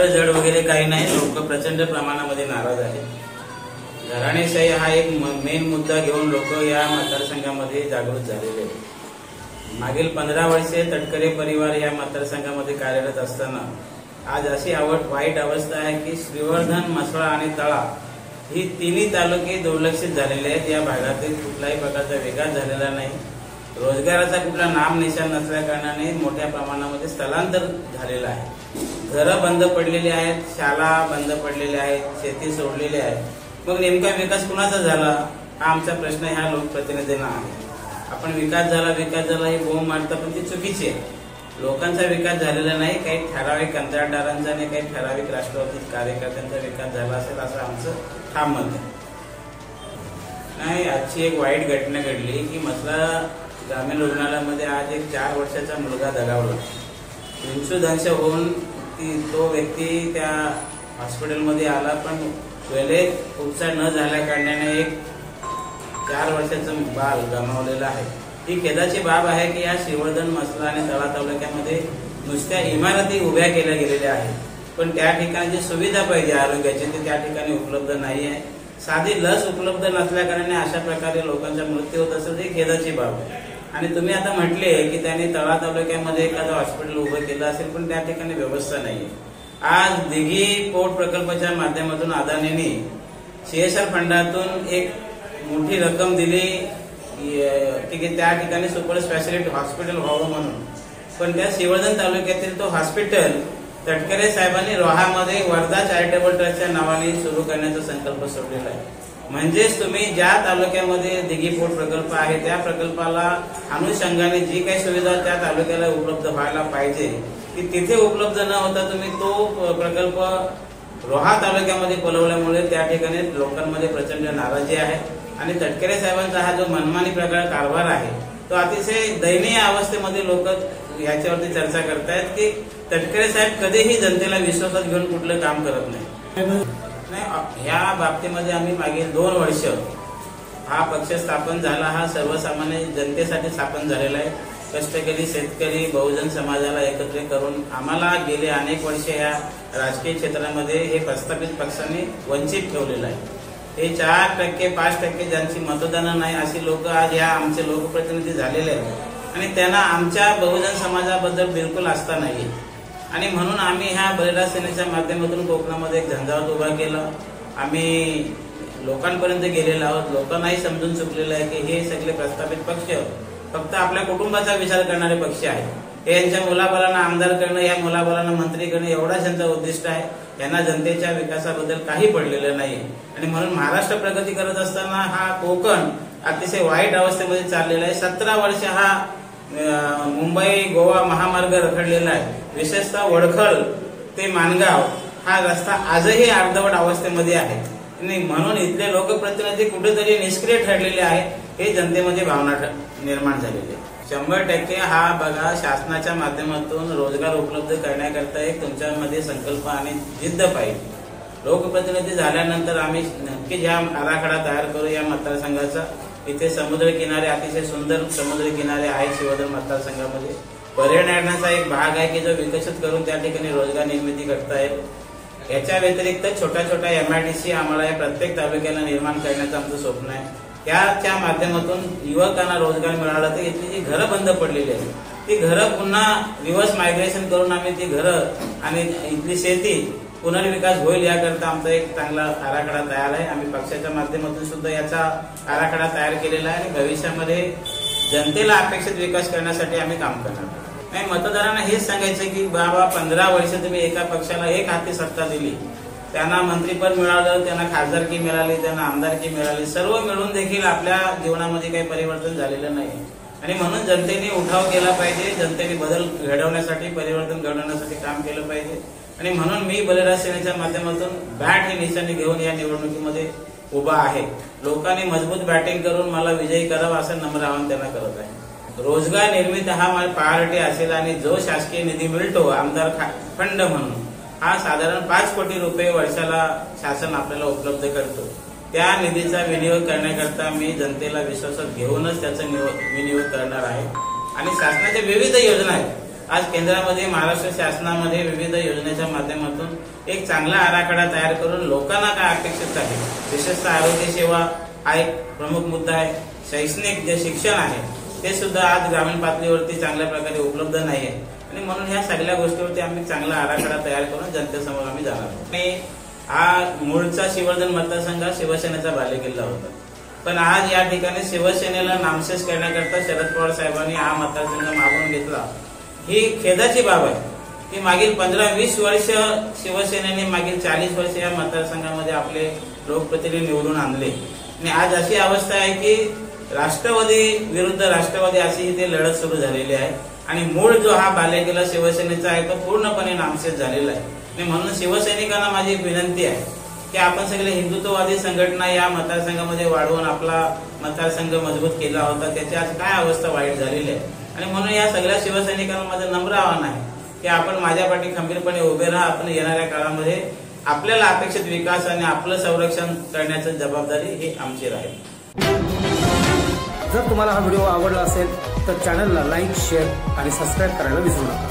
जड वगैरे काही नाही। लोक प्रचंड प्रमाणामध्ये नाराज आहेत। घराणेशाही हा एक मेन मुद्दा घेऊन लोक या मतदारसंघामध्ये जागृत झालेले आहेत। मागील 15 वर्षे तटकरे परिवार या मतदारसंघामध्ये कार्यरत असताना आज अशी वाईट अवस्था आहे की श्रीवर्धन, म्हसळा आणि तळा ही तिन्ही तालुके दुर्लक्षित झालेले आहेत। या भागातील कुठल्याही प्रकारचा विकास झालेला नाही। रोजगाराचा कुठला नाम निशाण नसल्या कारणाने मोठ्या प्रमाणामध्ये स्थलांतर झालेलं आहे। घरं बंद पडलेली आहेत, शाळा बंद पडलेल्या आहेत, शेती सोडलेली आहे। मग नेमका विकास कुणाचा झाला हा आमचा प्रश्न ह्या लोकप्रतिनिधींना आहे। आपण विकास झाला ही बोंब मारता, पण ती चुकीची आहे। लोकांचा विकास झालेला नाही, काही ठराविक कंत्राटदारांचा आणि काही ठराविक राष्ट्रवादी कार्यकर्त्यांचा विकास झाला असेल असं आमचं ठाम मत आहे। नाही, आजची एक वाईट घटना घडली की म्हसळा ग्रामीण रुग्णालयामध्ये आज एक 4 वर्षाचा मुलगा दगावला। हिंसूदंश होऊन तो व्यक्ती त्या हॉस्पिटलमध्ये आला, पण वेळेत उपचार न झाल्या कारणाने एक 4 वर्षाचं बाल गमावलेलं आहे। ही खेदाची बाब आहे की या श्रीवर्धन, म्हसळा आणि तळा तालुक्यामध्ये नुसत्या इमारती उभ्या केल्या गेलेल्या आहेत, पण त्या ठिकाणी जी सुविधा पाहिजे आरोग्याची ती त्या ठिकाणी उपलब्ध नाही आहे। साधी लस उपलब्ध नसल्या कारणाने अशा प्रकारे लोकांचा मृत्यू होत असेल, ही खेदाची बाब आहे। आणि तुम्ही आता म्हटले की त्यांनी तळा तालुक्यामध्ये एखादं हॉस्पिटल उभं केलं असेल, पण त्या ठिकाणी व्यवस्था नाहीये। आज दिघी पोर्ट प्रकल्पाच्या माध्यमातून अदानीने CSR फंडातून एक मोठी रक्कम दिली की त्या ठिकाणी सुपर स्पेशालिटी हॉस्पिटल व्हावं म्हणून, पण त्या श्रीवर्धन तालुक्यातील तो हॉस्पिटल तटकरे साहेबांनी रोहामध्ये वर्धा चॅरिटेबल ट्रस्टच्या नावाने सुरू करण्याचा संकल्प सोडलेला आहे। म्हणजेच तुम्ही ज्या तालुक्यामध्ये दिघी पोर्ट प्रकल्प आहे त्या प्रकल्पाला अनुषंगाने जी काही सुविधा त्या तालुक्याला उपलब्ध व्हायला पाहिजे ती तिथे उपलब्ध न होता तुम्ही तो प्रकल्प रोहा तालुक्यामध्ये पलवल्यामुळे त्या ठिकाणी लोकांमध्ये प्रचंड नाराजी आहे। आणि तटकरे साहेबांचा हा जो मनमानी प्रकार कारभार आहे तो अतिशय दयनीय अवस्थेमध्ये लोक याच्यावरती चर्चा करतायत की तटकरे साहेब कधीही जनतेला विश्वासात घेऊन कुठलं काम करत नाही। ह्या बाबतीमध्ये आम्ही मागील 2 वर्ष हा पक्ष स्थापन झाला, हा सर्वसामान्य जनतेसाठी स्थापन झालेला आहे। कष्टकरी शेतकरी बहुजन समाजाला एकत्र करून आम्हाला गेले अनेक वर्ष या राजकीय क्षेत्रामध्ये हे प्रस्थापित पक्षांनी वंचित ठेवलेलं आहे। हे 4%, 5% ज्यांची मतदान नाही अशी लोक आज या आमचे लोकप्रतिनिधी झालेले आहेत आणि त्यांना आमच्या बहुजन समाजाबद्दल बिलकुल आस्था नाही। आणि म्हणून आम्ही ह्या बलिदान सेनेच्या माध्यमातून कोकणामध्ये एक झंझावात उभा केला। आम्ही लोकांपर्यंत गेलेलो आहोत। लोकांनाही समजून चुकलेलं आहे की हे सगळे प्रस्थापित पक्ष फक्त आपल्या कुटुंबाचा विचार करणारे पक्ष आहेत। हे यांच्या मुलाबाळांना आमदार करणं, या मुलाबाळांना मंत्री करणं एवढाच यांचा उद्दिष्ट आहे। यांना जनतेच्या विकासाबद्दल काही पडलेलं नाही आणि म्हणून महाराष्ट्र प्रगती करत असताना हा कोकण अतिशय वाईट अवस्थेमध्ये चाललेला आहे। 17 वर्ष हा मुंबई गोवा महामार्ग रखडलेला आहे। विशेषतः वडखळ ते माणगाव हा रस्ता आजही अर्धवट अवस्थेमध्ये आहे आणि म्हणून इथले लोकप्रतिनिधी कुठेतरी निष्क्रिय ठरलेले आहेत हे जनतेमध्ये भावना निर्माण झालेली आहे। 100% हा बघा शासनाच्या माध्यमातून रोजगार उपलब्ध करण्याकरता एक तुमच्यामध्ये संकल्प आणि जिद्द पाहिजे। लोकप्रतिनिधी झाल्यानंतर आम्ही नक्कीच हा आराखडा तयार करू या मतदारसंघाचा। इथे समुद्र किनारे अतिशय सुंदर समुद्र किनारे आहेत श्रीवर्धन मतदारसंघामध्ये। पर्यटनाचा एक भाग आहे की जो विकसित करून त्या ठिकाणी रोजगार निर्मिती करता येईल। याच्या व्यतिरिक्त छोट्या MIDC आम्हाला या प्रत्येक तालुक्याला निर्माण करण्याचं आमचं स्वप्न आहे। त्याच्या माध्यमातून युवकांना रोजगार मिळाला तर इथली जी घरं बंद पडलेली आहेत ती घरं पुन्हा रिव्हर्स मायग्रेशन करून आम्ही ती घरं आणि इथली शेती पुनर्विकास होईल याकरता आमचा एक चांगला आराखडा तयार आहे। आम्ही पक्षाच्या माध्यमातून सुद्धा याचा आराखडा तयार केलेला आहे आणि भविष्यामध्ये जनतेला अपेक्षित विकास करण्यासाठी आम्ही काम करणार नाही। मतदारांना हेच सांगायचं की बाबा 15 वर्ष तुम्ही एका पक्षाला एक हाती सत्ता दिली, त्यांना मंत्रीपद मिळालं, त्यांना खासदारकी मिळाली, त्यांना आमदारकी मिळाली, सर्व मिळून देखील आपल्या जीवनामध्ये काही परिवर्तन झालेलं नाही आणि म्हणून जनतेने उठाव केला पाहिजे। जनतेने बदल घडवण्यासाठी, परिवर्तन घडवण्यासाठी काम केलं पाहिजे आणि म्हणून मी बलिदान सेनेच्या माध्यमातून बॅट ही निशाणी घेऊन या निवडणुकीमध्ये उभा आहे। लोकांनी मजबूत बॅटिंग करून मला विजयी करावं असं नम्र आवाहन त्यांना करत आहे। रोजगार निर्मिती हा माझा प्रायोरिटी असेल आणि जो शासकीय निधी मिळतो आमदार फंड म्हणून हा साधारण 5 कोटी रुपये वर्षाला शासन आपल्याला उपलब्ध करतो। त्या निधीचा विनियोग करण्याकरता मी जनतेला विश्वासात घेऊनच त्याचा विनियोग करणार आहे आणि शासनाच्या विविध योजना आहेत आज केंद्रामध्ये महाराष्ट्र शासनामध्ये विविध योजनेच्या माध्यमातून एक चांगला आराखडा तयार करून लोकांना काय अपेक्षित आहे, विशेषतः आरोग्य सेवा हा एक प्रमुख मुद्दा आहे. शैक्षणिक जे शिक्षण आहे ते सुद्धा आज ग्रामीण पातळीवरती चांगल्या प्रकारे उपलब्ध नाही आहे आणि म्हणून ह्या सगळ्या गोष्टीवरती आम्ही चांगला आराखडा तयार करून जनतेसमोर आम्ही जाणार आहोत. आणि हा मूळचा श्रीवर्धन मतदारसंघ शिवसेनेचा बालेकिल्ला होता, पण आज या ठिकाणी शिवसेनेला नामशेष करण्याकरता शरद पवार साहेबांनी हा मतदारसंघ मागून घेतला. ही खेदाची बाब आहे की मागील 15-20 वर्ष शिवसेनेने मागील 40 वर्ष या मतदारसंघामध्ये आपले लोकप्रतिनिधी निवडून आणले आणि आज अशी अवस्था आहे की राष्ट्रवादी विरुद्ध राष्ट्रवादी अशी इथे लढत सुरू झालेली आहे आणि मूळ जो हा बालेकिल्ला शिवसेनेचा आहे तो पूर्णपणे नामशेष झालेला आहे. आणि म्हणून शिवसैनिकांना माझी एक विनंती आहे की आपण सगळे हिंदुत्ववादी संघटना या मतदारसंघामध्ये वाढवून आपला मतदारसंघ मजबूत केला होता, त्याची आज काय अवस्था वाईट झालेली आहे. आणि म्हणून या सगळ्या शिवसैनिकांना माझं नम्र आव्हान आहे की आपण माझ्या पाठी खंबीरपणे उभे राहा. आपण येणाऱ्या काळामध्ये आपल्याला अपेक्षित विकास आणि आपलं संरक्षण करण्याची जबाबदारी ही आमची राहील. जर तुम्हाला हा व्हिडिओ आवडला असेल तर चॅनलला लाईक, शेअर आणि सबस्क्राईब करायला विसरू नका.